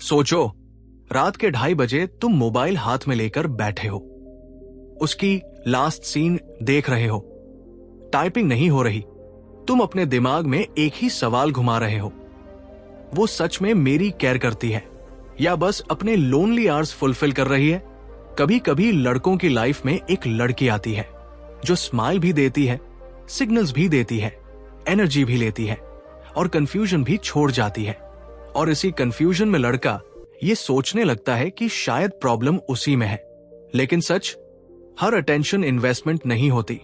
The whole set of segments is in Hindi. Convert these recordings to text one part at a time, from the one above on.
सोचो, रात के 2:30 तुम मोबाइल हाथ में लेकर बैठे हो, उसकी लास्ट सीन देख रहे हो, टाइपिंग नहीं हो रही, तुम अपने दिमाग में एक ही सवाल घुमा रहे हो, वो सच में मेरी केयर करती है या बस अपने लोनली आवर्स फुलफिल कर रही है? कभी कभी लड़कों की लाइफ में एक लड़की आती है जो स्माइल भी देती है, सिग्नल्स भी देती है, एनर्जी भी लेती है और कंफ्यूजन भी छोड़ जाती है। और इसी कंफ्यूजन में लड़का ये सोचने लगता है कि शायद प्रॉब्लम उसी में है। लेकिन सच, हर अटेंशन इन्वेस्टमेंट नहीं होती।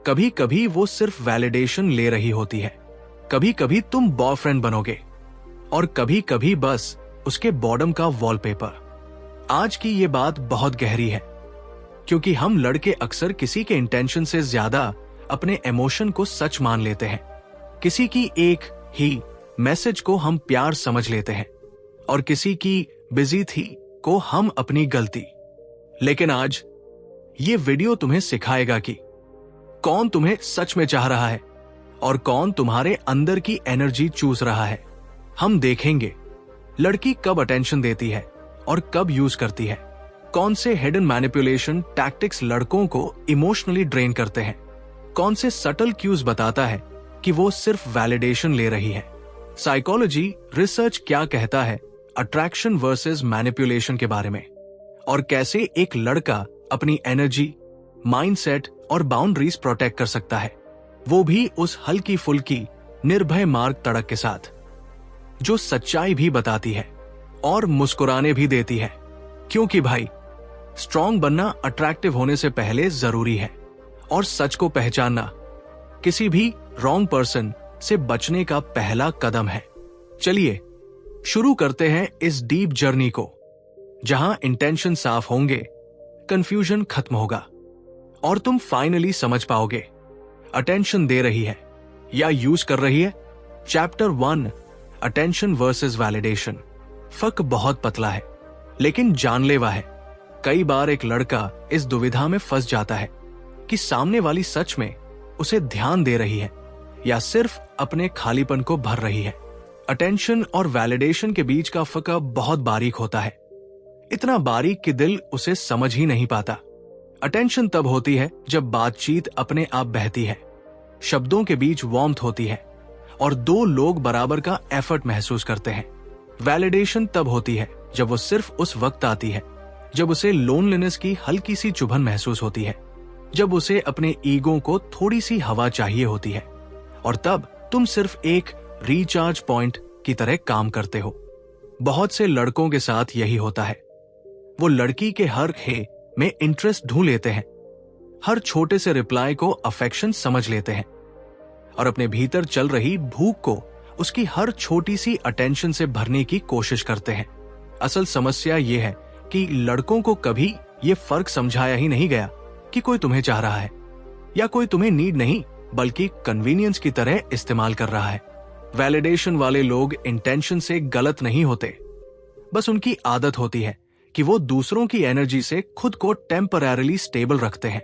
कभी कभी वो सिर्फ वैलिडेशन ले रही होती है। कभी कभी तुम बॉयफ्रेंड बनोगे और कभी कभी बस उसके बॉर्डम का वॉलपेपर। आज की ये बात बहुत गहरी है, क्योंकि हम लड़के अक्सर किसी के इंटेंशन से ज्यादा अपने इमोशन को सच मान लेते हैं। किसी की एक ही मैसेज को हम प्यार समझ लेते हैं और किसी की बिजी थी को हम अपनी गलती। लेकिन आज ये वीडियो तुम्हें सिखाएगा कि कौन तुम्हें सच में चाह रहा है और कौन तुम्हारे अंदर की एनर्जी चूस रहा है। हम देखेंगे लड़की कब अटेंशन देती है और कब यूज करती है, कौन से हिडन मैनिपुलेशन टैक्टिक्स लड़कों को इमोशनली ड्रेन करते हैं, कौन से सटल क्यूज बताता है कि वो सिर्फ वैलिडेशन ले रही है। साइकोलॉजी रिसर्च क्या कहता है अट्रैक्शन वर्सेस मैनिपुलेशन के बारे में, और कैसे एक लड़का अपनी एनर्जी, माइंडसेट और बाउंड्रीज प्रोटेक्ट कर सकता है, वो भी उस हल्की फुल्की निर्भय मार्ग तड़क के साथ जो सच्चाई भी बताती है और मुस्कुराने भी देती है। क्योंकि भाई, स्ट्रॉन्ग बनना अट्रैक्टिव होने से पहले जरूरी है और सच को पहचानना किसी भी रॉन्ग पर्सन से बचने का पहला कदम है। चलिए शुरू करते हैं इस डीप जर्नी को, जहां इंटेंशन साफ होंगे, कंफ्यूजन खत्म होगा और तुम फाइनली समझ पाओगे अटेंशन दे रही है या यूज कर रही है। Chapter 1, attention versus validation. फर्क बहुत पतला है लेकिन जानलेवा है। कई बार एक लड़का इस दुविधा में फंस जाता है कि सामने वाली सच में उसे ध्यान दे रही है या सिर्फ अपने खालीपन को भर रही है। अटेंशन और वैलिडेशन के बीच का फर्क बहुत बारीक होता है, इतना बारीक कि दिल उसे समझ ही नहीं पाता। अटेंशन तब होती है जब बातचीत अपने आप बहती है, शब्दों के बीच वार्मथ होती है और दो लोग बराबर का एफर्ट महसूस करते हैं। वैलिडेशन तब होती है जब वो सिर्फ उस वक्त आती है जब उसे लोनलीनेस की हल्की सी चुभन महसूस होती है, जब उसे अपने ईगो को थोड़ी सी हवा चाहिए होती है, और तब तुम सिर्फ एक रिचार्ज पॉइंट की तरह काम करते हो। बहुत से लड़कों के साथ यही होता है। वो लड़की के हर हे में इंटरेस्ट ढूंढ लेते हैं, हर छोटे से रिप्लाई को अफेक्शन समझ लेते हैं और अपने भीतर चल रही भूख को उसकी हर छोटी सी अटेंशन से भरने की कोशिश करते हैं। असल समस्या यह है कि लड़कों को कभी यह फर्क समझाया ही नहीं गया कि कोई तुम्हें चाह रहा है या कोई तुम्हें नीड नहीं बल्कि कन्वीनियंस की तरह इस्तेमाल कर रहा है। वैलिडेशन वाले लोग इंटेंशन से गलत नहीं होते, बस उनकी आदत होती है कि वो दूसरों की एनर्जी से खुद को टेम्पररीली स्टेबल रखते हैं।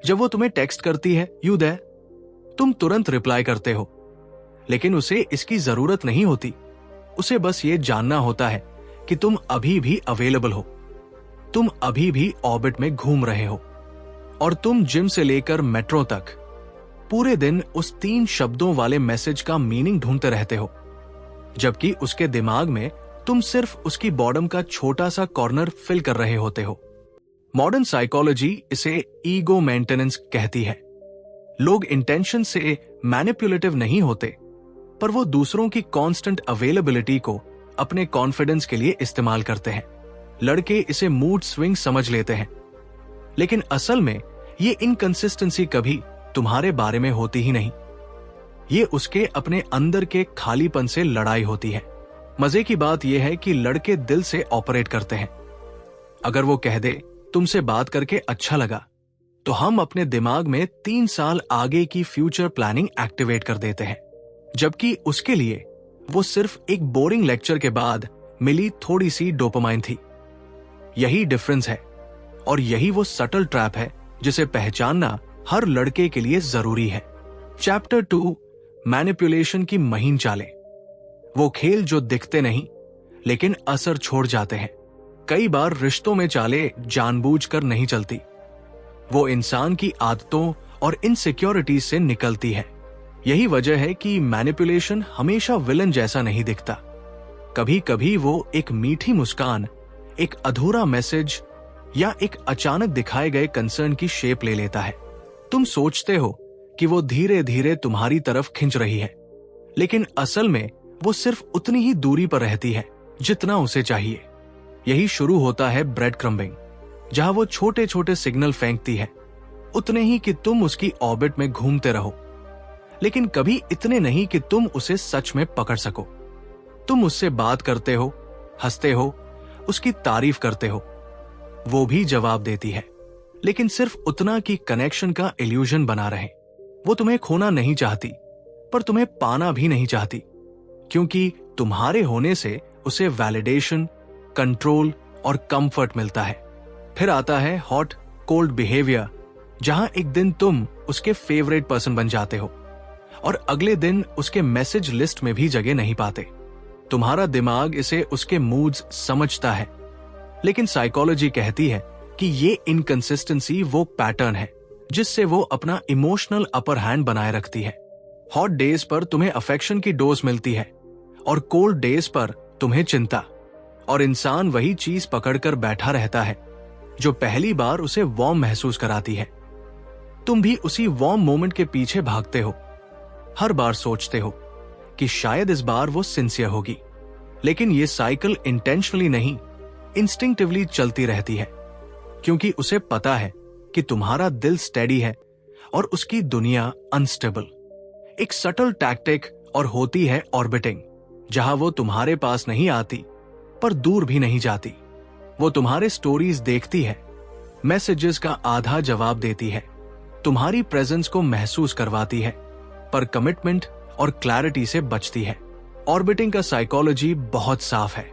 जब वो तुम्हें टेक्स्ट करती है यू देयर, तुम तुरंत रिप्लाई करते हो, लेकिन उसे इसकी जरूरत नहीं होती। उसे बस ये जानना होता है कि तुम अभी भी अवेलेबल हो, तुम अभी भी ऑर्बिट में घूम रहे हो, और तुम जिम से लेकर मेट्रो तक पूरे दिन उस 3 शब्दों वाले मैसेज का मीनिंग ढूंढते रहते हो, जबकि उसके दिमाग में तुम सिर्फ उसकी बॉडम का छोटा सा कॉर्नर फिल कर रहे होते हो। मॉडर्न साइकोलॉजी इसे ईगो मेंटेनेंस कहती है। लोग इंटेंशन से मैनिपुलेटिव नहीं होते, पर वो दूसरों की कांस्टेंट अवेलेबिलिटी को अपने कॉन्फिडेंस के लिए इस्तेमाल करते हैं। लड़के इसे मूड स्विंग समझ लेते हैं, लेकिन असल में ये इनकंसिस्टेंसी कभी तुम्हारे बारे में होती ही नहीं। ये उसके अपने अंदर के खालीपन से लड़ाई होती है। मजे की बात यह है कि लड़के दिल से ऑपरेट करते हैं। अगर वो कह दे तुमसे बात करके अच्छा लगा, तो हम अपने दिमाग में 3 साल आगे की फ्यूचर प्लानिंग एक्टिवेट कर देते हैं, जबकि उसके लिए वो सिर्फ एक बोरिंग लेक्चर के बाद मिली थोड़ी सी डोपामाइन थी। यही डिफरेंस है और यही वो सटल ट्रैप है जिसे पहचानना हर लड़के के लिए जरूरी है। चैप्टर 2, मैनिपुलेशन की महीन चालें। वो खेल जो दिखते नहीं लेकिन असर छोड़ जाते हैं। कई बार रिश्तों में चालें जानबूझकर नहीं चलती, वो इंसान की आदतों और इनसिक्योरिटीज से निकलती है। यही वजह है कि मैनिपुलेशन हमेशा विलन जैसा नहीं दिखता। कभी कभी वो एक मीठी मुस्कान, एक अधूरा मैसेज या एक अचानक दिखाए गए कंसर्न की शेप ले लेता है। तुम सोचते हो कि वो धीरे धीरे तुम्हारी तरफ खिंच रही है, लेकिन असल में वो सिर्फ उतनी ही दूरी पर रहती है जितना उसे चाहिए। यही शुरू होता है ब्रेड क्रम्बिंग, जहां वो छोटे छोटे सिग्नल फेंकती है, उतने ही कि तुम उसकी ऑर्बिट में घूमते रहो, लेकिन कभी इतने नहीं कि तुम उसे सच में पकड़ सको। तुम उससे बात करते हो, हंसते हो, उसकी तारीफ करते हो, वो भी जवाब देती है, लेकिन सिर्फ उतना कि कनेक्शन का इल्यूजन बना रहे। वो तुम्हें खोना नहीं चाहती, पर तुम्हें पाना भी नहीं चाहती, क्योंकि तुम्हारे होने से उसे वैलिडेशन, कंट्रोल और कंफर्ट मिलता है। फिर आता है हॉट कोल्ड बिहेवियर, जहां एक दिन तुम उसके फेवरेट पर्सन बन जाते हो और अगले दिन उसके मैसेज लिस्ट में भी जगह नहीं पाते। तुम्हारा दिमाग इसे उसके मूड्स समझता है, लेकिन साइकोलॉजी कहती है कि ये इनकंसिस्टेंसी वो पैटर्न है जिससे वो अपना इमोशनल अपर हैंड बनाए रखती है। हॉट डेज पर तुम्हें अफेक्शन की डोज मिलती है और कोल्ड डेज पर तुम्हें चिंता, और इंसान वही चीज पकड़कर बैठा रहता है जो पहली बार उसे वार्म महसूस कराती है। तुम भी उसी वार्म मोमेंट के पीछे भागते हो, हर बार सोचते हो कि शायद इस बार वो सिंसियर होगी, लेकिन ये साइकिल इंटेंशनली नहीं, इंस्टिंक्टिवली चलती रहती है, क्योंकि उसे पता है कि तुम्हारा दिल स्टेडी है और उसकी दुनिया अनस्टेबल। एक सटल टैक्टिक और होती है ऑर्बिटिंग, जहां वो तुम्हारे पास नहीं आती पर दूर भी नहीं जाती। वो तुम्हारे स्टोरीज देखती है, मैसेजेस का आधा जवाब देती है, तुम्हारी प्रेजेंस को महसूस करवाती है, पर कमिटमेंट और क्लैरिटी से बचती है। ऑर्बिटिंग का साइकोलॉजी बहुत साफ है।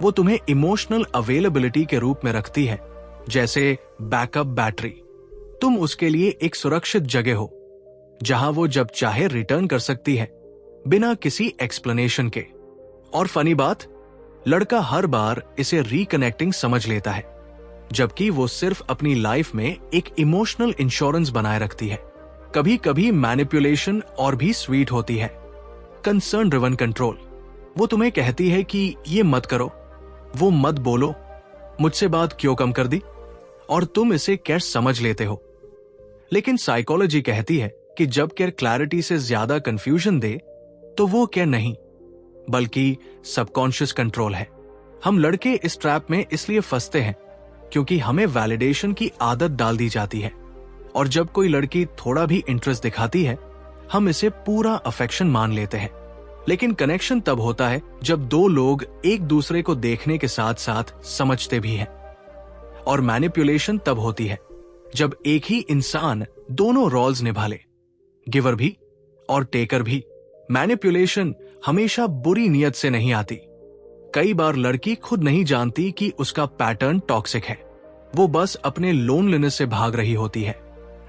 वो तुम्हें इमोशनल अवेलेबिलिटी के रूप में रखती है, जैसे बैकअप बैटरी। तुम उसके लिए एक सुरक्षित जगह हो, जहां वो जब चाहे रिटर्न कर सकती है, बिना किसी एक्सप्लेनेशन के। और फनी बात, लड़का हर बार इसे रिकनेक्टिंग समझ लेता है, जबकि वो सिर्फ अपनी लाइफ में एक इमोशनल इंश्योरेंस बनाए रखती है। कभी कभी मैनिपुलेशन और भी स्वीट होती है। कंसर्न ड्रिवन कंट्रोल, वो तुम्हें कहती है कि ये मत करो, वो मत बोलो, मुझसे बात क्यों कम कर दी, और तुम इसे केयर समझ लेते हो। लेकिन साइकोलॉजी कहती है कि जब केयर क्लैरिटी से ज्यादा कंफ्यूजन दे तो वो केयर नहीं, बल्कि सबकॉन्शियस कंट्रोल है। हम लड़के इस ट्रैप में इसलिए फंसते हैं क्योंकि हमें वैलिडेशन की आदत डाल दी जाती है, और जब कोई लड़की थोड़ा भी इंटरेस्ट दिखाती है, हम इसे पूरा अफेक्शन मान लेते हैं। लेकिन कनेक्शन तब होता है जब दो लोग एक दूसरे को देखने के साथ साथ समझते भी हैं, और मैनिपुलेशन तब होती है जब एक ही इंसान दोनों रोल्स निभा ले, गिवर भी और टेकर भी। मैनिपुलेशन हमेशा बुरी नियत से नहीं आती। कई बार लड़की खुद नहीं जानती कि उसका पैटर्न टॉक्सिक है। वो बस अपने लोनलीनेस से भाग रही होती है,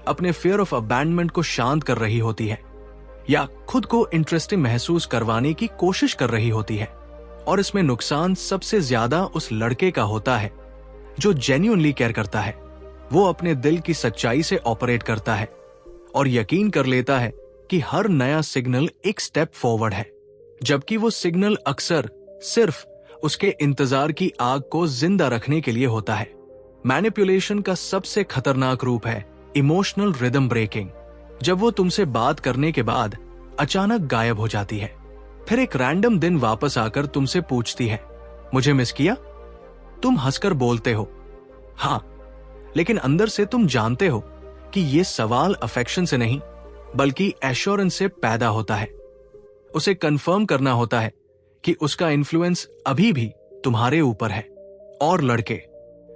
अपने फियर ऑफ अबैंडनमेंट को शांत कर रही होती है, या खुद को इंटरेस्टिंग महसूस करवाने की कोशिश कर रही होती है। और इसमें नुकसान सबसे ज्यादा उस लड़के का होता है जो जेन्युइनली केयर करता है। वो अपने दिल की सच्चाई से ऑपरेट करता है और यकीन कर लेता है कि हर नया सिग्नल एक स्टेप फॉरवर्ड है, जबकि वो सिग्नल अक्सर सिर्फ उसके इंतजार की आग को जिंदा रखने के लिए होता है। मैनिपुलेशन का सबसे खतरनाक रूप है इमोशनल रिदम ब्रेकिंग, जब वो तुमसे बात करने के बाद अचानक गायब हो जाती है, फिर एक रैंडम दिन वापस आकर तुमसे पूछती है, मुझे मिस किया? तुम हंसकर बोलते हो हाँ, लेकिन अंदर से तुम जानते हो कि ये सवाल अफेक्शन से नहीं बल्कि एश्योरेंस से पैदा होता है। उसे कंफर्म करना होता है कि उसका इन्फ्लुएंस अभी भी तुम्हारे ऊपर है। और लड़के,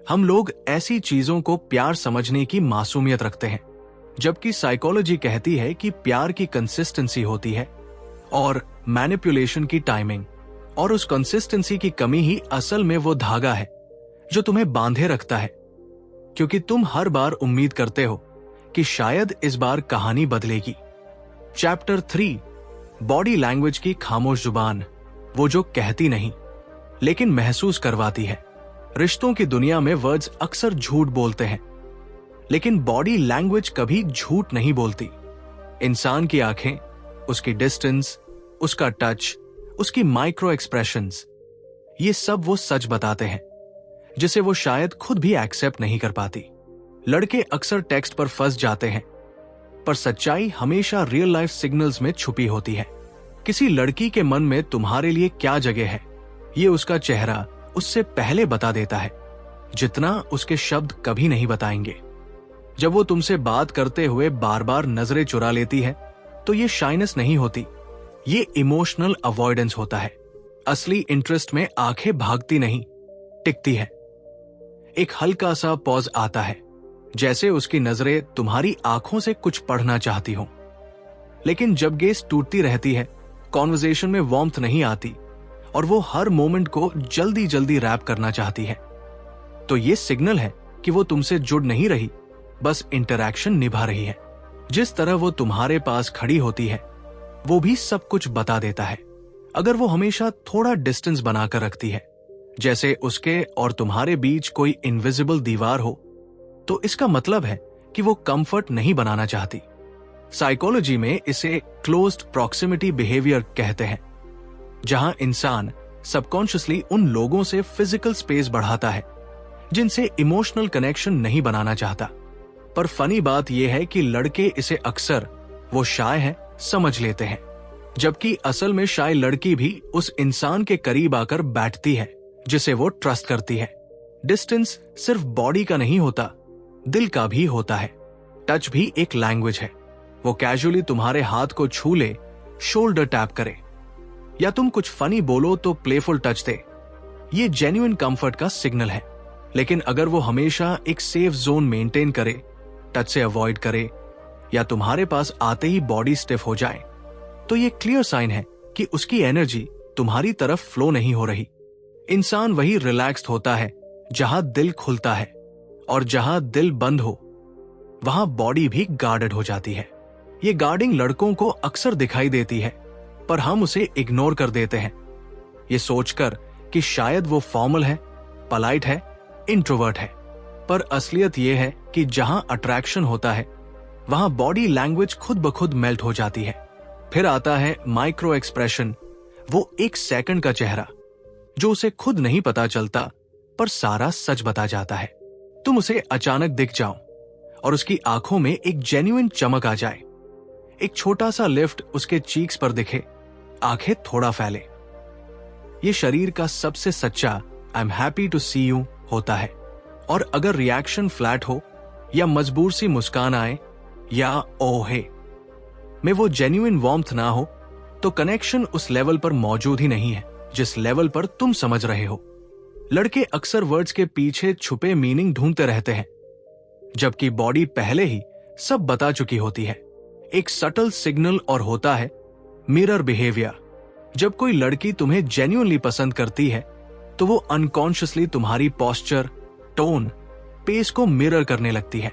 हम लोग ऐसी चीजों को प्यार समझने की मासूमियत रखते हैं, जबकि साइकोलॉजी कहती है कि प्यार की कंसिस्टेंसी होती है और मैनिपुलेशन की टाइमिंग। और उस कंसिस्टेंसी की कमी ही असल में वो धागा है जो तुम्हें बांधे रखता है, क्योंकि तुम हर बार उम्मीद करते हो कि शायद इस बार कहानी बदलेगी। चैप्टर 3, बॉडी लैंग्वेज की खामोश जुबान, वो जो कहती नहीं लेकिन महसूस करवाती है। रिश्तों की दुनिया में वर्ड्स अक्सर झूठ बोलते हैं, लेकिन बॉडी लैंग्वेज कभी झूठ नहीं बोलती। इंसान की आंखें, उसकी डिस्टेंस, उसका टच, उसकी माइक्रो एक्सप्रेशंस, ये सब वो सच बताते हैं जिसे वो शायद खुद भी एक्सेप्ट नहीं कर पाती। लड़के अक्सर टेक्स्ट पर फंस जाते हैं, पर सच्चाई हमेशा रियल लाइफ सिग्नल्स में छुपी होती है। किसी लड़की के मन में तुम्हारे लिए क्या जगह है, ये उसका चेहरा उससे पहले बता देता है, जितना उसके शब्द कभी नहीं बताएंगे। जब वो तुमसे बात करते हुए बार बार नजरें चुरा लेती है, तो ये शाइनेस नहीं होती, ये इमोशनल अवॉइडेंस होता है। असली इंटरेस्ट में आंखें भागती नहीं, टिकती है। एक हल्का सा पॉज आता है, जैसे उसकी नजरें तुम्हारी आंखों से कुछ पढ़ना चाहती हो। लेकिन जब गेज टूटती रहती है, कॉन्वर्सेशन में वार्मथ नहीं आती और वो हर मोमेंट को जल्दी जल्दी रैप करना चाहती है, तो ये सिग्नल है कि वो तुमसे जुड़ नहीं रही, बस इंटरैक्शन निभा रही है। जिस तरह वो तुम्हारे पास खड़ी होती है, वो भी सब कुछ बता देता है। अगर वो हमेशा थोड़ा डिस्टेंस बनाकर रखती है, जैसे उसके और तुम्हारे बीच कोई इनविजिबल दीवार हो, तो इसका मतलब है कि वो कंफर्ट नहीं बनाना चाहती। साइकोलॉजी में इसे क्लोज्ड प्रॉक्सिमिटी बिहेवियर कहते हैं, जहां इंसान सबकॉन्शियसली उन लोगों से फिजिकल स्पेस बढ़ाता है जिनसे इमोशनल कनेक्शन नहीं बनाना चाहता। पर फनी बात यह है कि लड़के इसे अक्सर वो शाय है समझ लेते हैं, जबकि असल में शाय लड़की भी उस इंसान के करीब आकर बैठती है जिसे वो ट्रस्ट करती है। डिस्टेंस सिर्फ बॉडी का नहीं होता, दिल का भी होता है। टच भी एक लैंग्वेज है। वो कैजुअली तुम्हारे हाथ को छू ले, शोल्डर टैप करे, या तुम कुछ फनी बोलो तो प्लेफुल टच दे, ये जेन्युइन कंफर्ट का सिग्नल है। लेकिन अगर वो हमेशा एक सेफ जोन मेंटेन करे, टच से अवॉइड करे, या तुम्हारे पास आते ही बॉडी स्टिफ हो जाए, तो ये क्लियर साइन है कि उसकी एनर्जी तुम्हारी तरफ फ्लो नहीं हो रही। इंसान वही रिलैक्स्ड होता है जहां दिल खुलता है, और जहां दिल बंद हो, वहां बॉडी भी गार्डेड हो जाती है। ये गार्डिंग लड़कों को अक्सर दिखाई देती है, पर हम उसे इग्नोर कर देते हैं, ये सोचकर कि शायद वो फॉर्मल है, पोलाइट है, इंट्रोवर्ट है। पर असलियत यह है कि जहां अट्रैक्शन होता है, वहां बॉडी लैंग्वेज खुद ब खुद मेल्ट हो जाती है। फिर आता है माइक्रो एक्सप्रेशन, वो एक सेकंड का चेहरा जो उसे खुद नहीं पता चलता, पर सारा सच बता जाता है। तुम उसे अचानक दिख जाओ और उसकी आंखों में एक जेन्युइन चमक आ जाए, एक छोटा सा लिफ्ट उसके चीक्स पर दिखे, आंखें थोड़ा फैले। ये शरीर का सबसे सच्चा I am happy to see you होता है। और अगर रिएक्शन फ्लैट हो, या मजबूर सी मुस्कान आए, या ओहे में वो जेन्युइन वार्मथ ना हो, तो कनेक्शन उस लेवल पर मौजूद ही नहीं है जिस लेवल पर तुम समझ रहे हो। लड़के अक्सर वर्ड्स के पीछे छुपे मीनिंग ढूंढते रहते हैं, जबकि बॉडी पहले ही सब बता चुकी होती है। एक सटल सिग्नल और होता है मिरर बिहेवियर। जब कोई लड़की तुम्हें जेन्युइनली पसंद करती है, तो वो अनकॉन्शियसली तुम्हारी पोस्चर, टोन, पेस को मिरर करने लगती है।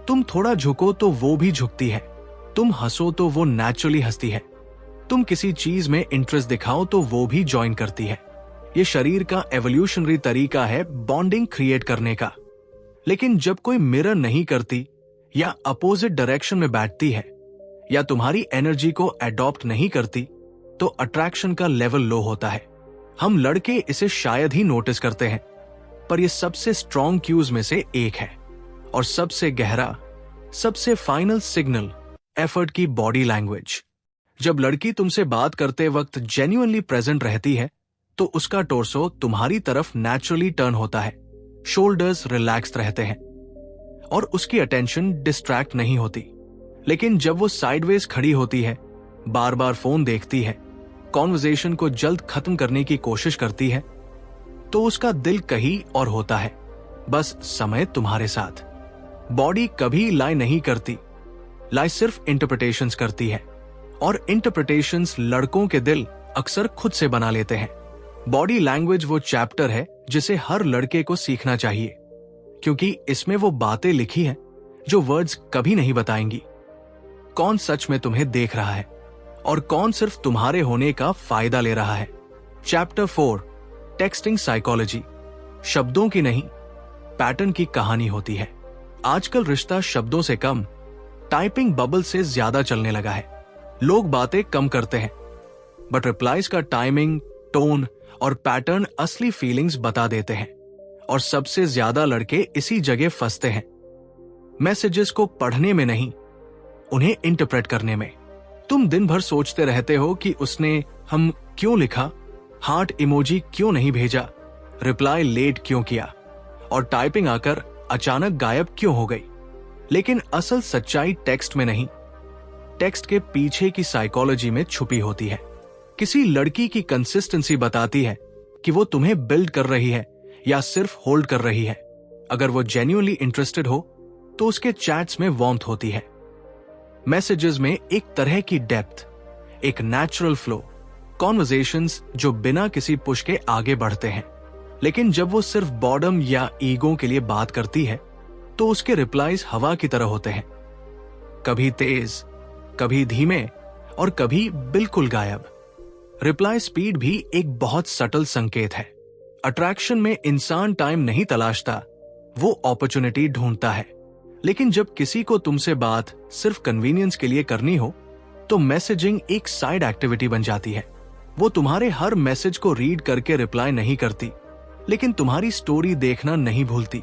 तुम थोड़ा झुको तो वो भी झुकती है, तुम हंसो तो वो नेचुरली हंसती है, तुम किसी चीज में इंटरेस्ट दिखाओ तो वो भी ज्वाइन करती है। ये शरीर का एवोल्यूशनरी तरीका है बॉन्डिंग क्रिएट करने का। लेकिन जब कोई मिरर नहीं करती, या अपोजिट डायरेक्शन में बैठती है, या तुम्हारी एनर्जी को अडॉप्ट नहीं करती, तो अट्रैक्शन का लेवल लो होता है। हम लड़के इसे शायद ही नोटिस करते हैं, पर यह सबसे स्ट्रॉन्ग क्यूज में से एक है, और सबसे गहरा, सबसे फाइनल सिग्नल एफर्ट की बॉडी लैंग्वेज। जब लड़की तुमसे बात करते वक्त जेन्युइनली प्रेजेंट रहती है, तो उसका टोर्सो तुम्हारी तरफ नेचुरली टर्न होता है, शोल्डर्स रिलैक्स्ड रहते हैं, और उसकी अटेंशन डिस्ट्रैक्ट नहीं होती। लेकिन जब वो साइडवेज खड़ी होती है, बार बार फोन देखती है, कॉन्वर्सेशन को जल्द खत्म करने की कोशिश करती है, तो उसका दिल कहीं और होता है, बस समय तुम्हारे साथ। बॉडी कभी लाई नहीं करती, लाई सिर्फ इंटरप्रिटेशंस करती है, और इंटरप्रिटेशंस लड़कों के दिल अक्सर खुद से बना लेते हैं। बॉडी लैंग्वेज वो चैप्टर है जिसे हर लड़के को सीखना चाहिए, क्योंकि इसमें वो बातें लिखी हैं जो वर्ड्स कभी नहीं बताएंगी। कौन सच में तुम्हें देख रहा है, और कौन सिर्फ तुम्हारे होने का फायदा ले रहा है। चैप्टर 4, टेक्सटिंग साइकोलॉजी शब्दों की नहीं, पैटर्न की कहानी होती है। आजकल रिश्ता शब्दों से कम टाइपिंग बबल से ज्यादा चलने लगा है। लोग बातें कम करते हैं, बट रिप्लाईज का टाइमिंग, टोन और पैटर्न असली फीलिंग्स बता देते हैं। और सबसे ज्यादा लड़के इसी जगह फंसते हैं, मैसेजेस को पढ़ने में नहीं, उन्हें इंटरप्रेट करने में। तुम दिन भर सोचते रहते हो कि उसने हम क्यों लिखा, हार्ट इमोजी क्यों नहीं भेजा, रिप्लाई लेट क्यों किया, और टाइपिंग आकर अचानक गायब क्यों हो गई। लेकिन असल सच्चाई टेक्स्ट में नहीं, टेक्स्ट के पीछे की साइकोलॉजी में छुपी होती है। किसी लड़की की कंसिस्टेंसी बताती है कि वो तुम्हें बिल्ड कर रही है या सिर्फ होल्ड कर रही है। अगर वो जेन्युइनली इंटरेस्टेड हो तो उसके चैट्स में वार्मथ होती है, मैसेजेस में एक तरह की डेप्थ, एक नेचुरल फ्लो, कॉन्वर्सेशंस जो बिना किसी पुश के आगे बढ़ते हैं। लेकिन जब वो सिर्फ बॉर्डम या ईगो के लिए बात करती है तो उसके रिप्लाईज हवा की तरह होते हैं, कभी तेज, कभी धीमे और कभी बिल्कुल गायब। रिप्लाई स्पीड भी एक बहुत सटल संकेत है। अट्रैक्शन में इंसान टाइम नहीं तलाशता, वो अपॉर्चुनिटी ढूंढता है। लेकिन जब किसी को तुमसे बात सिर्फ कन्वीनियंस के लिए करनी हो तो मैसेजिंग एक साइड एक्टिविटी बन जाती है। वो तुम्हारे हर मैसेज को रीड करके रिप्लाई नहीं करती, लेकिन तुम्हारी स्टोरी देखना नहीं भूलती,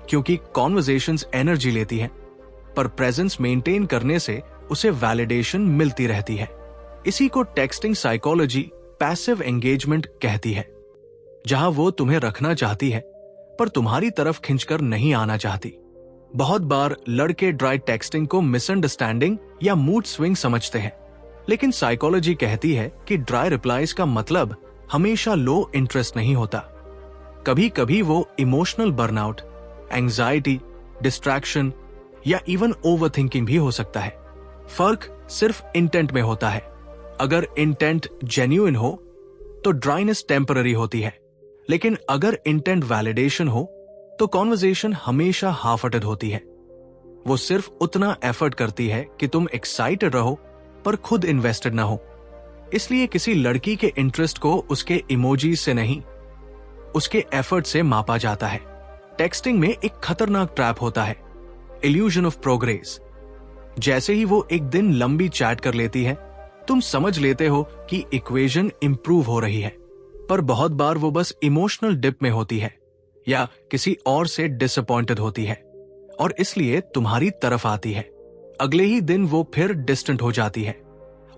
क्योंकि कॉन्वर्सेशंस एनर्जी लेती है, पर प्रेजेंस मेंटेन करने से उसे वैलिडेशन मिलती रहती है। इसी को टेक्सटिंग साइकोलॉजी पैसिव एंगेजमेंट कहती है, जहां वो तुम्हें रखना चाहती है पर तुम्हारी तरफ खिंचकर नहीं आना चाहती। बहुत बार लड़के ड्राई टेक्सटिंग को मिसअंडरस्टैंडिंग या मूड स्विंग समझते हैं, लेकिन साइकोलॉजी कहती है कि ड्राई रिप्लाईज का मतलब हमेशा लो इंटरेस्ट नहीं होता। कभी कभी वो इमोशनल बर्नआउट, एंजाइटी, डिस्ट्रैक्शन या इवन ओवरथिंकिंग भी हो सकता है। फर्क सिर्फ इंटेंट में होता है। अगर इंटेंट जेन्युइन हो तो ड्राइनेस टेम्पररी होती है, लेकिन अगर इंटेंट वैलिडेशन हो तो कॉन्वर्सेशन हमेशा हाफ हार्टेड होती है। वो सिर्फ उतना एफर्ट करती है कि तुम एक्साइटेड रहो पर खुद इन्वेस्टेड ना हो। इसलिए किसी लड़की के इंटरेस्ट को उसके इमोजीज से नहीं, उसके एफर्ट से मापा जाता है। टेक्सटिंग में एक खतरनाक ट्रैप होता है, इल्यूजन ऑफ प्रोग्रेस। जैसे ही वो एक दिन लंबी चैट कर लेती है, तुम समझ लेते हो कि इक्वेशन इंप्रूव हो रही है, पर बहुत बार वो बस इमोशनल डिप में होती है या किसी और से डिसअपॉइंटेड होती है और इसलिए तुम्हारी तरफ आती है। अगले ही दिन वो फिर डिस्टेंट हो जाती है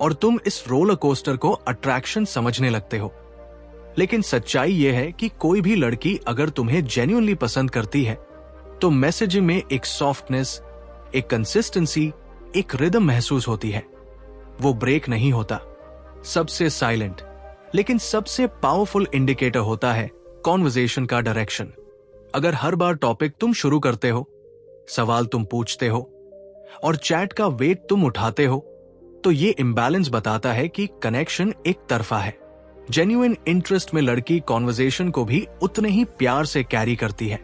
और तुम इस रोलर कोस्टर को अट्रैक्शन समझने लगते हो। लेकिन सच्चाई यह है कि कोई भी लड़की अगर तुम्हें जेन्युइनली पसंद करती है तो मैसेजिंग में एक सॉफ्टनेस, एक कंसिस्टेंसी, एक रिदम महसूस होती है। वो ब्रेक नहीं होता। सबसे साइलेंट लेकिन सबसे पावरफुल इंडिकेटर होता है कॉन्वर्सेशन का डायरेक्शन। अगर हर बार टॉपिक तुम शुरू करते हो, सवाल तुम पूछते हो और चैट का वेट तुम उठाते हो, तो ये इम्बैलेंस बताता है कि कनेक्शन एक तरफा है। जेन्युइन इंटरेस्ट में लड़की कॉन्वर्सेशन को भी उतने ही प्यार से कैरी करती है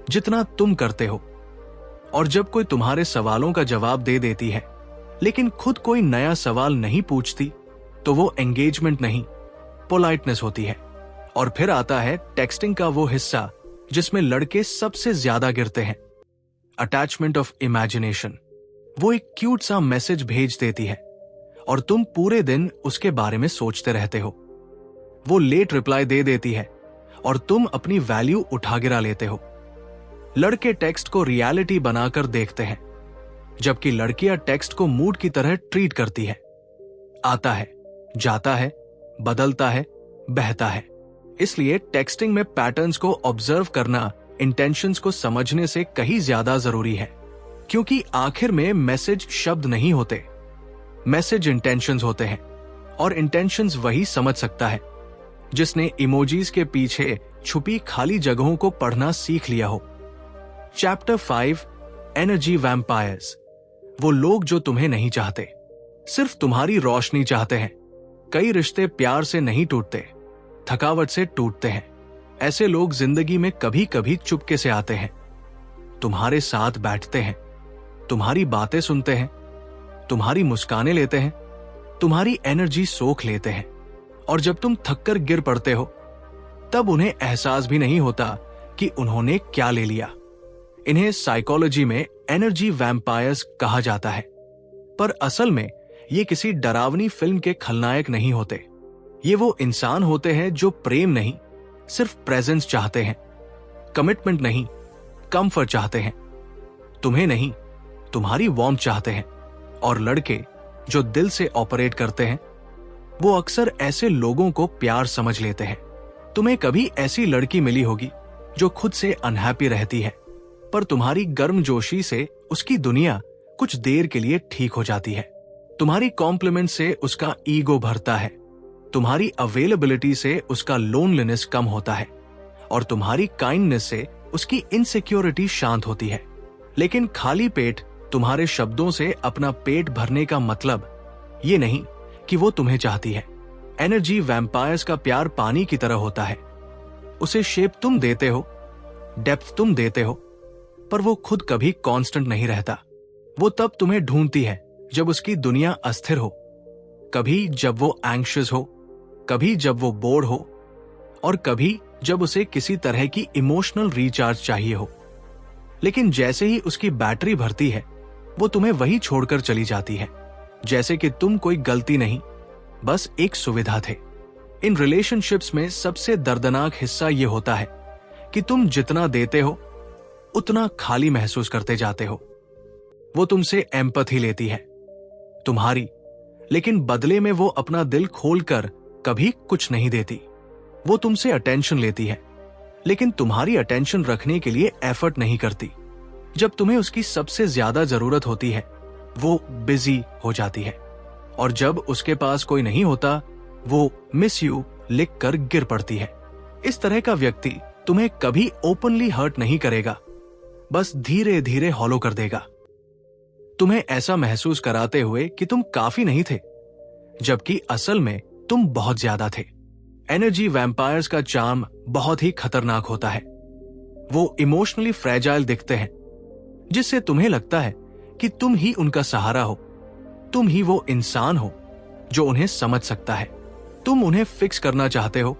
जितना तुम करते हो। और जब कोई तुम्हारे सवालों का जवाब दे देती है लेकिन खुद कोई नया सवाल नहीं पूछती, तो वो एंगेजमेंट नहीं, पोलाइटनेस होती है। और फिर आता है टेक्सटिंग का वो हिस्सा जिसमें लड़के सबसे ज्यादा गिरते हैं, अटैचमेंट ऑफ इमेजिनेशन। वो एक क्यूट सा मैसेज भेज देती है और तुम पूरे दिन उसके बारे में सोचते रहते हो। वो लेट रिप्लाई दे देती है और तुम अपनी वैल्यू उठा गिरा लेते हो। लड़के टेक्स्ट को रियलिटी बनाकर देखते हैं, जबकि लड़कियां टेक्स्ट को मूड की तरह ट्रीट करती है। आता है, जाता है, बदलता है, बहता है। इसलिए टेक्सटिंग में पैटर्न्स को ऑब्जर्व करना इंटेंशंस को समझने से कहीं ज्यादा जरूरी है, क्योंकि आखिर में मैसेज शब्द नहीं होते, मैसेज इंटेंशंस होते हैं। और इंटेंशंस वही समझ सकता है जिसने इमोजीज के पीछे छुपी खाली जगहों को पढ़ना सीख लिया हो। Chapter 5 energy vampires. वो लोग जो तुम्हें नहीं चाहते, सिर्फ तुम्हारी रोशनी चाहते हैं। कई रिश्ते प्यार से नहीं टूटते, थकावट से टूटते हैं। ऐसे लोग जिंदगी में कभी कभी चुपके से आते हैं, तुम्हारे साथ बैठते हैं, तुम्हारी बातें सुनते हैं, तुम्हारी मुस्कानें लेते हैं, तुम्हारी एनर्जी सोख लेते हैं। और जब तुम थककर गिर पड़ते हो तब उन्हें एहसास भी नहीं होता कि उन्होंने क्या ले लिया। इन्हें साइकोलॉजी में एनर्जी वैम्पायर्स कहा जाता है, पर असल में ये किसी डरावनी फिल्म के खलनायक नहीं होते। ये वो इंसान होते हैं जो प्रेम नहीं, सिर्फ प्रेजेंस चाहते हैं, कमिटमेंट नहीं, कंफर्ट चाहते हैं, तुम्हें नहीं, तुम्हारी वार्मथ चाहते हैं। और लड़के जो दिल से ऑपरेट करते हैं वो अक्सर ऐसे लोगों को प्यार समझ लेते हैं। तुम्हें कभी ऐसी लड़की मिली होगी जो खुद से अनहैप्पी रहती है, पर तुम्हारी गर्मजोशी से उसकी दुनिया कुछ देर के लिए ठीक हो जाती है। तुम्हारी कॉम्प्लीमेंट से उसका ईगो भरता है, तुम्हारी अवेलेबिलिटी से उसका लोनलीनेस कम होता है, और तुम्हारी काइंडनेस से उसकी इनसिक्योरिटी शांत होती है। लेकिन खाली पेट तुम्हारे शब्दों से अपना पेट भरने का मतलब ये नहीं कि वो तुम्हें चाहती है। एनर्जी वैम्पायर्स का प्यार पानी की तरह होता है। उसे शेप तुम देते हो, डेप्थ तुम देते हो, पर वो खुद कभी कांस्टेंट नहीं रहता। वो तब तुम्हें ढूंढती है जब उसकी दुनिया अस्थिर हो, कभी जब वो एंग्शियस हो, कभी जब वो बोर्ड हो, और कभी जब उसे किसी तरह की इमोशनल रिचार्ज चाहिए हो। लेकिन जैसे ही उसकी बैटरी भरती है वो तुम्हें वही छोड़कर चली जाती है, जैसे कि तुम कोई गलती नहीं, बस एक सुविधा थे। इन रिलेशनशिप्स में सबसे दर्दनाक हिस्सा ये होता है कि तुम जितना देते हो उतना खाली महसूस करते जाते हो। वो तुमसे एम्पैथी लेती है तुम्हारी, लेकिन बदले में वो अपना दिल खोलकर कभी कुछ नहीं देती। वो तुमसे अटेंशन लेती है, लेकिन तुम्हारी अटेंशन रखने के लिए एफर्ट नहीं करती। जब तुम्हें उसकी सबसे ज्यादा जरूरत होती है वो बिजी हो जाती है, और जब उसके पास कोई नहीं होता वो मिस यू लिखकर गिर पड़ती है। इस तरह का व्यक्ति तुम्हें कभी ओपनली हर्ट नहीं करेगा, बस धीरे धीरे हॉलो कर देगा, तुम्हें ऐसा महसूस कराते हुए कि तुम काफी नहीं थे, जबकि असल में तुम बहुत ज्यादा थे। एनर्जी वैम्पायर्स का चार्म बहुत ही खतरनाक होता है। वो इमोशनली फ्रेजाइल दिखते हैं, जिससे तुम्हें लगता है कि तुम ही उनका सहारा हो, तुम ही वो इंसान हो जो उन्हें समझ सकता है। तुम उन्हें फिक्स करना चाहते हो,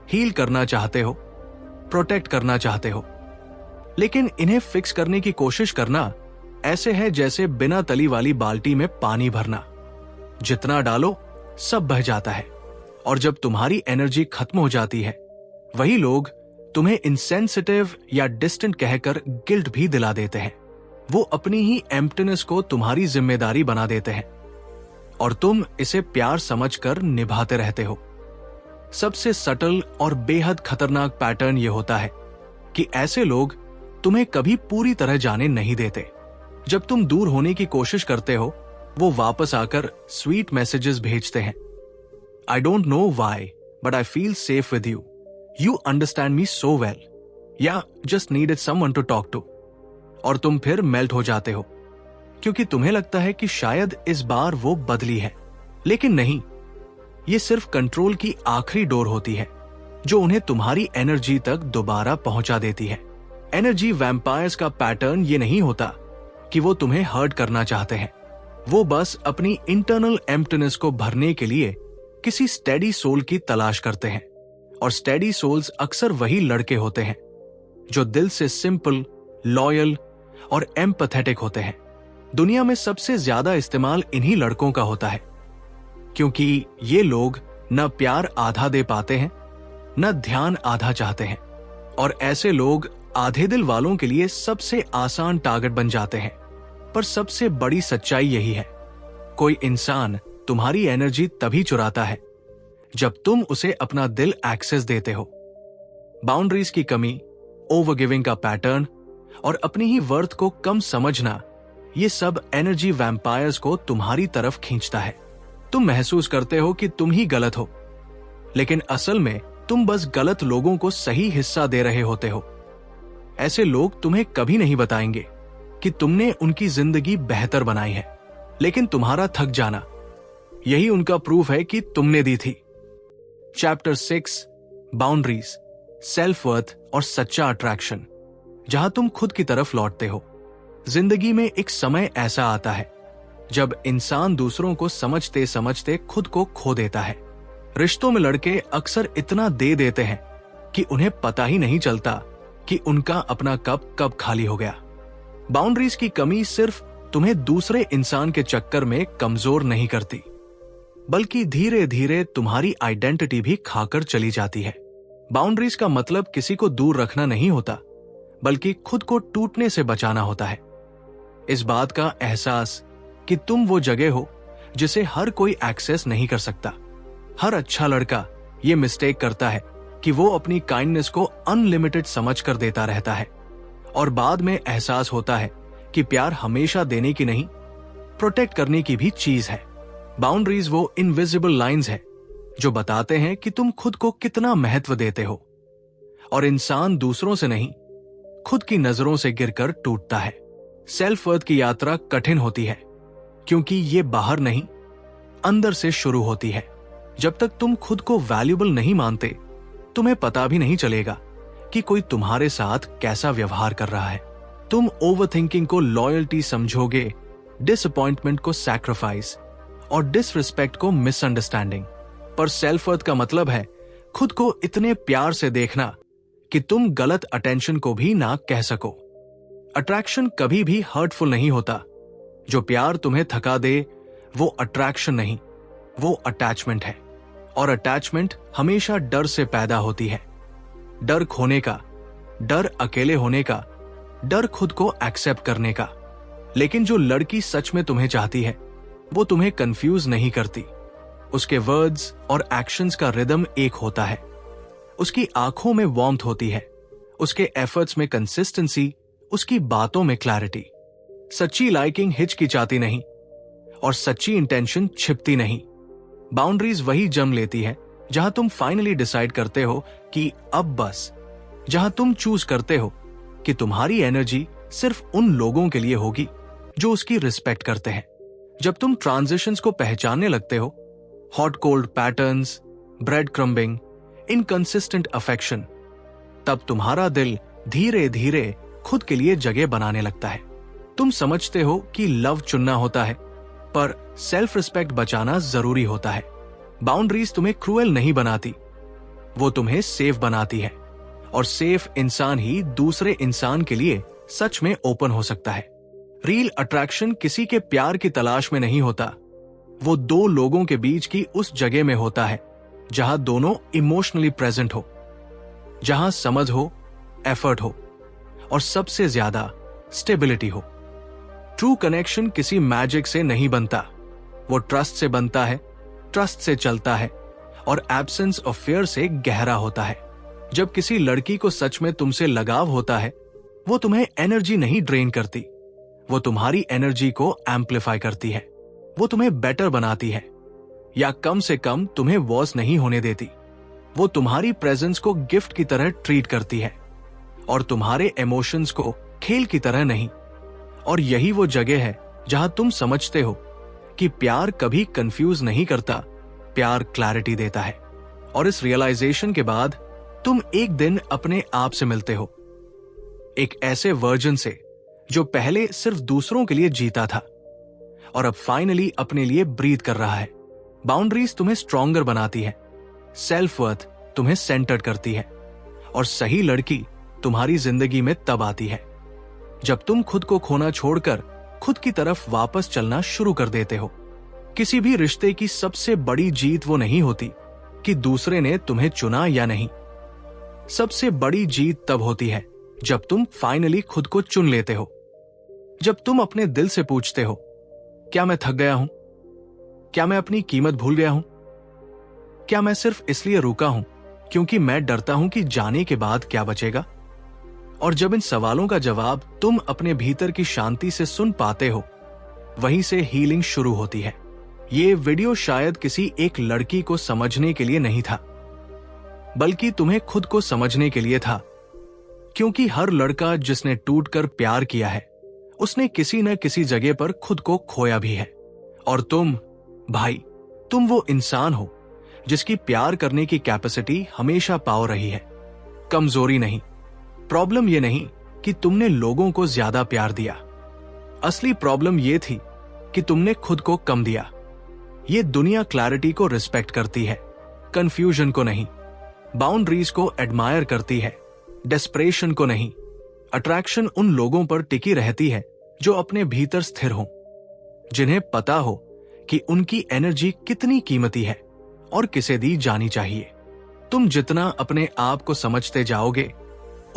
हील करना चाहते हो, प्रोटेक्ट करना चाहते हो, लेकिन इन्हें फिक्स करने की कोशिश करना ऐसे है जैसे बिना तली वाली बाल्टी में पानी भरना। जितना डालो सब बह जाता है, और जब तुम्हारी एनर्जी खत्म हो जाती है वही लोग तुम्हें इनसेंसिटिव या डिस्टेंट कहकर गिल्ट भी दिला देते हैं। वो अपनी ही एम्प्टीनेस को तुम्हारी जिम्मेदारी बना देते हैं, और तुम इसे प्यार समझकर निभाते रहते हो। सबसे सटल और बेहद खतरनाक पैटर्न ये होता है कि ऐसे लोग तुम्हें कभी पूरी तरह जाने नहीं देते। जब तुम दूर होने की कोशिश करते हो वो वापस आकर स्वीट मैसेजेस भेजते हैं। I don't know why but I feel safe with you, you understand me so well, yeah just needed someone to talk to. और तुम फिर मेल्ट हो जाते हो, क्योंकि तुम्हें लगता है कि शायद इस बार वो बदली है। लेकिन नहीं, ये सिर्फ कंट्रोल की आखिरी डोर होती है जो उन्हें तुम्हारी एनर्जी तक दोबारा पहुंचा देती है। एनर्जी वैम्पायर्स का पैटर्न ये नहीं होता कि वो तुम्हें हर्ट करना चाहते हैं, वो बस अपनी इंटरनल एम्प्टीनेस को भरने के लिए किसी स्टेडी सोल की तलाश करते हैं। और स्टेडी सोल्स अक्सर वही लड़के होते हैं जो दिल से सिंपल, लॉयल और एम्पैथेटिक होते हैं। दुनिया में सबसे ज्यादा इस्तेमाल इन्हीं लड़कों का होता है, क्योंकि ये लोग न प्यार आधा दे पाते हैं न ध्यान आधा चाहते हैं, और ऐसे लोग आधे दिल वालों के लिए सबसे आसान टारगेट बन जाते हैं। पर सबसे बड़ी सच्चाई यही है, कोई इंसान तुम्हारी एनर्जी तभी चुराता है जब तुम उसे अपना दिल एक्सेस देते हो। बाउंड्रीज की कमी, ओवर गिविंग का पैटर्न और अपनी ही वर्थ को कम समझना, ये सब एनर्जी वैम्पायर्स को तुम्हारी तरफ खींचता है। तुम महसूस करते हो कि तुम ही गलत हो, लेकिन असल में तुम बस गलत लोगों को सही हिस्सा दे रहे होते हो। ऐसे लोग तुम्हें कभी नहीं बताएंगे कि तुमने उनकी जिंदगी बेहतर बनाई है, लेकिन तुम्हारा थक जाना यही उनका प्रूफ है कि तुमने दी थी। चैप्टर 6, बाउंड्रीज, सेल्फ वर्थ और सच्चा अट्रैक्शन, जहां तुम खुद की तरफ लौटते हो। जिंदगी में एक समय ऐसा आता है जब इंसान दूसरों को समझते समझते खुद को खो देता है। रिश्तों में लड़के अक्सर इतना दे देते हैं कि उन्हें पता ही नहीं चलता कि उनका अपना कप कब खाली हो गया। बाउंड्रीज की कमी सिर्फ तुम्हें दूसरे इंसान के चक्कर में कमजोर नहीं करती, बल्कि धीरे धीरे तुम्हारी आइडेंटिटी भी खाकर चली जाती है। बाउंड्रीज का मतलब किसी को दूर रखना नहीं होता, बल्कि खुद को टूटने से बचाना होता है। इस बात का एहसास कि तुम वो जगह हो जिसे हर कोई एक्सेस नहीं कर सकता। हर अच्छा लड़का ये मिस्टेक करता है कि वो अपनी काइंडनेस को अनलिमिटेड समझ कर देता रहता है, और बाद में एहसास होता है कि प्यार हमेशा देने की नहीं, प्रोटेक्ट करने की भी चीज है। बाउंड्रीज वो इनविजिबल लाइंस है जो बताते हैं कि तुम खुद को कितना महत्व देते हो, और इंसान दूसरों से नहीं, खुद की नजरों से गिरकर टूटता है। सेल्फ वर्थ की यात्रा कठिन होती है, क्योंकि ये बाहर नहीं, अंदर से शुरू होती है। जब तक तुम खुद को वैल्यूएबल नहीं मानते, तुम्हें पता भी नहीं चलेगा कि कोई तुम्हारे साथ कैसा व्यवहार कर रहा है। तुम ओवरथिंकिंग को लॉयल्टी समझोगे, डिसअपॉइंटमेंट को सैक्रिफाइस और डिसरिस्पेक्ट को मिसअंडरस्टैंडिंग। पर सेल्फ वर्थ का मतलब है खुद को इतने प्यार से देखना कि तुम गलत अटेंशन को भी ना कह सको। अट्रैक्शन कभी भी हर्टफुल नहीं होता। जो प्यार तुम्हें थका दे वो अट्रैक्शन नहीं, वो अटैचमेंट है, और अटैचमेंट हमेशा डर से पैदा होती है। डर खोने का, डर अकेले होने का, डर खुद को एक्सेप्ट करने का। लेकिन जो लड़की सच में तुम्हें चाहती है वो तुम्हें कंफ्यूज नहीं करती। उसके वर्ड्स और एक्शंस का रिदम एक होता है। उसकी आंखों में वार्मथ होती है, उसके एफर्ट्स में कंसिस्टेंसी, उसकी बातों में क्लैरिटी। सच्ची लाइकिंग हिचकिचाती नहीं, और सच्ची इंटेंशन छिपती नहीं। बाउंड्रीज वही जम लेती है जहां तुम फाइनली डिसाइड करते हो कि अब बस, जहां तुम चूज करते हो कि तुम्हारी एनर्जी सिर्फ उन लोगों के लिए होगी जो उसकी रिस्पेक्ट करते हैं। जब तुम ट्रांजिशंस को पहचानने लगते हो, hot cold patterns, breadcrumbing, inconsistent affection, तब तुम्हारा दिल धीरे धीरे खुद के लिए जगह बनाने लगता है। तुम समझते हो कि लव चुनना होता है, पर सेल्फ रिस्पेक्ट बचाना जरूरी होता है। बाउंड्रीज तुम्हें क्रूएल नहीं बनाती, वो तुम्हें सेफ बनाती है, और सेफ इंसान ही दूसरे इंसान के लिए सच में ओपन हो सकता है। रियल अट्रैक्शन किसी के प्यार की तलाश में नहीं होता, वो दो लोगों के बीच की उस जगह में होता है जहां दोनों इमोशनली प्रेजेंट हो, जहां समझ हो, एफर्ट हो, और सबसे ज्यादा स्टेबिलिटी हो। ट्रू कनेक्शन किसी मैजिक से नहीं बनता, वो ट्रस्ट से बनता है, ट्रस्ट से चलता है, और एब्सेंस ऑफ फियर से गहरा होता है। जब किसी लड़की को सच में तुमसे लगाव होता है, वो तुम्हें एनर्जी नहीं ड्रेन करती, वो तुम्हारी एनर्जी को एम्पलीफाई करती है। वो तुम्हें बेटर बनाती है, या कम से कम तुम्हें वॉस नहीं होने देती। वो तुम्हारी प्रेजेंस को गिफ्ट की तरह ट्रीट करती है, और तुम्हारे इमोशंस को खेल की तरह नहीं। और यही वो जगह है जहां तुम समझते हो कि प्यार कभी कंफ्यूज नहीं करता, प्यार क्लैरिटी देता है। और इस रियलाइजेशन के बाद तुम एक दिन अपने आप से मिलते हो, एक ऐसे वर्जन से जो पहले सिर्फ दूसरों के लिए जीता था, और अब फाइनली अपने लिए ब्रीथ कर रहा है। बाउंड्रीज तुम्हें स्ट्रॉन्गर बनाती है, सेल्फ वर्थ तुम्हें सेंटर्ड करती है, और सही लड़की तुम्हारी जिंदगी में तब आती है जब तुम खुद को खोना छोड़कर खुद की तरफ वापस चलना शुरू कर देते हो। किसी भी रिश्ते की सबसे बड़ी जीत वो नहीं होती कि दूसरे ने तुम्हें चुना या नहीं। सबसे बड़ी जीत तब होती है जब तुम फाइनली खुद को चुन लेते हो, जब तुम अपने दिल से पूछते हो, क्या मैं थक गया हूं? क्या मैं अपनी कीमत भूल गया हूं? क्या मैं सिर्फ इसलिए रुका हूं क्योंकि मैं डरता हूं कि जाने के बाद क्या बचेगा? और जब इन सवालों का जवाब तुम अपने भीतर की शांति से सुन पाते हो, वहीं से हीलिंग शुरू होती है। ये वीडियो शायद किसी एक लड़की को समझने के लिए नहीं था, बल्कि तुम्हें खुद को समझने के लिए था। क्योंकि हर लड़का जिसने टूटकर प्यार किया है, उसने किसी न किसी जगह पर खुद को खोया भी है। और तुम भाई, तुम वो इंसान हो जिसकी प्यार करने की कैपेसिटी हमेशा पाव रही है, कमजोरी नहीं। प्रॉब्लम ये नहीं कि तुमने लोगों को ज्यादा प्यार दिया, असली प्रॉब्लम ये थी कि तुमने खुद को कम दिया। ये दुनिया क्लैरिटी को रिस्पेक्ट करती है, कंफ्यूजन को नहीं। बाउंड्रीज को एडमायर करती है, डेस्परेशन को नहीं। अट्रैक्शन उन लोगों पर टिकी रहती है जो अपने भीतर स्थिर हों, जिन्हें पता हो कि उनकी एनर्जी कितनी कीमती है और किसे दी जानी चाहिए। तुम जितना अपने आप को समझते जाओगे,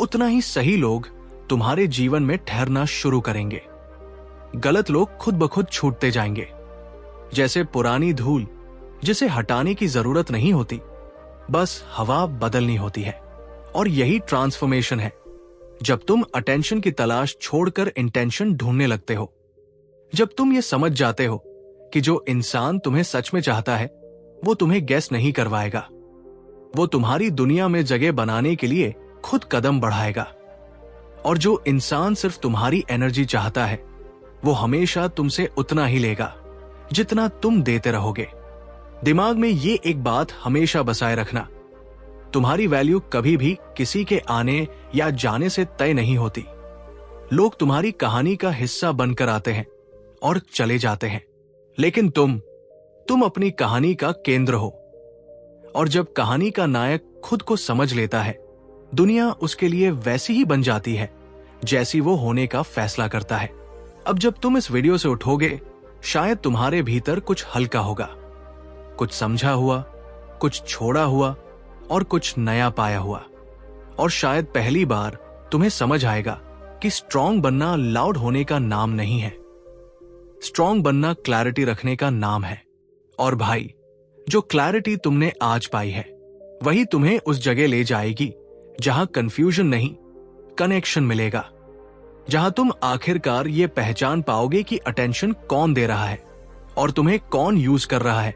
उतना ही सही लोग तुम्हारे जीवन में ठहरना शुरू करेंगे। गलत लोग खुद ब खुद छूटते जाएंगे, जैसे पुरानी धूल जिसे हटाने की जरूरत नहीं होती, बस हवा बदलनी होती है। और यही ट्रांसफॉर्मेशन है, जब तुम अटेंशन की तलाश छोड़कर इंटेंशन ढूंढने लगते हो। जब तुम ये समझ जाते हो कि जो इंसान तुम्हें सच में चाहता है वो तुम्हें गेस नहीं करवाएगा, वो तुम्हारी दुनिया में जगह बनाने के लिए खुद कदम बढ़ाएगा। और जो इंसान सिर्फ तुम्हारी एनर्जी चाहता है वो हमेशा तुमसे उतना ही लेगा जितना तुम देते रहोगे। दिमाग में ये एक बात हमेशा बसाए रखना, तुम्हारी वैल्यू कभी भी किसी के आने या जाने से तय नहीं होती। लोग तुम्हारी कहानी का हिस्सा बनकर आते हैं और चले जाते हैं, लेकिन तुम अपनी कहानी का केंद्र हो। और जब कहानी का नायक खुद को समझ लेता है, दुनिया उसके लिए वैसी ही बन जाती है जैसी वो होने का फैसला करता है। अब जब तुम इस वीडियो से उठोगे, शायद तुम्हारे भीतर कुछ हल्का होगा, कुछ समझा हुआ, कुछ छोड़ा हुआ और कुछ नया पाया हुआ। और शायद पहली बार तुम्हें समझ आएगा कि स्ट्रांग बनना लाउड होने का नाम नहीं है, स्ट्रांग बनना क्लैरिटी रखने का नाम है। और भाई, जो क्लैरिटी तुमने आज पाई है वही तुम्हें उस जगह ले जाएगी जहां कंफ्यूजन नहीं, कनेक्शन मिलेगा। जहां तुम आखिरकार ये पहचान पाओगे कि अटेंशन कौन दे रहा है और तुम्हें कौन यूज कर रहा है।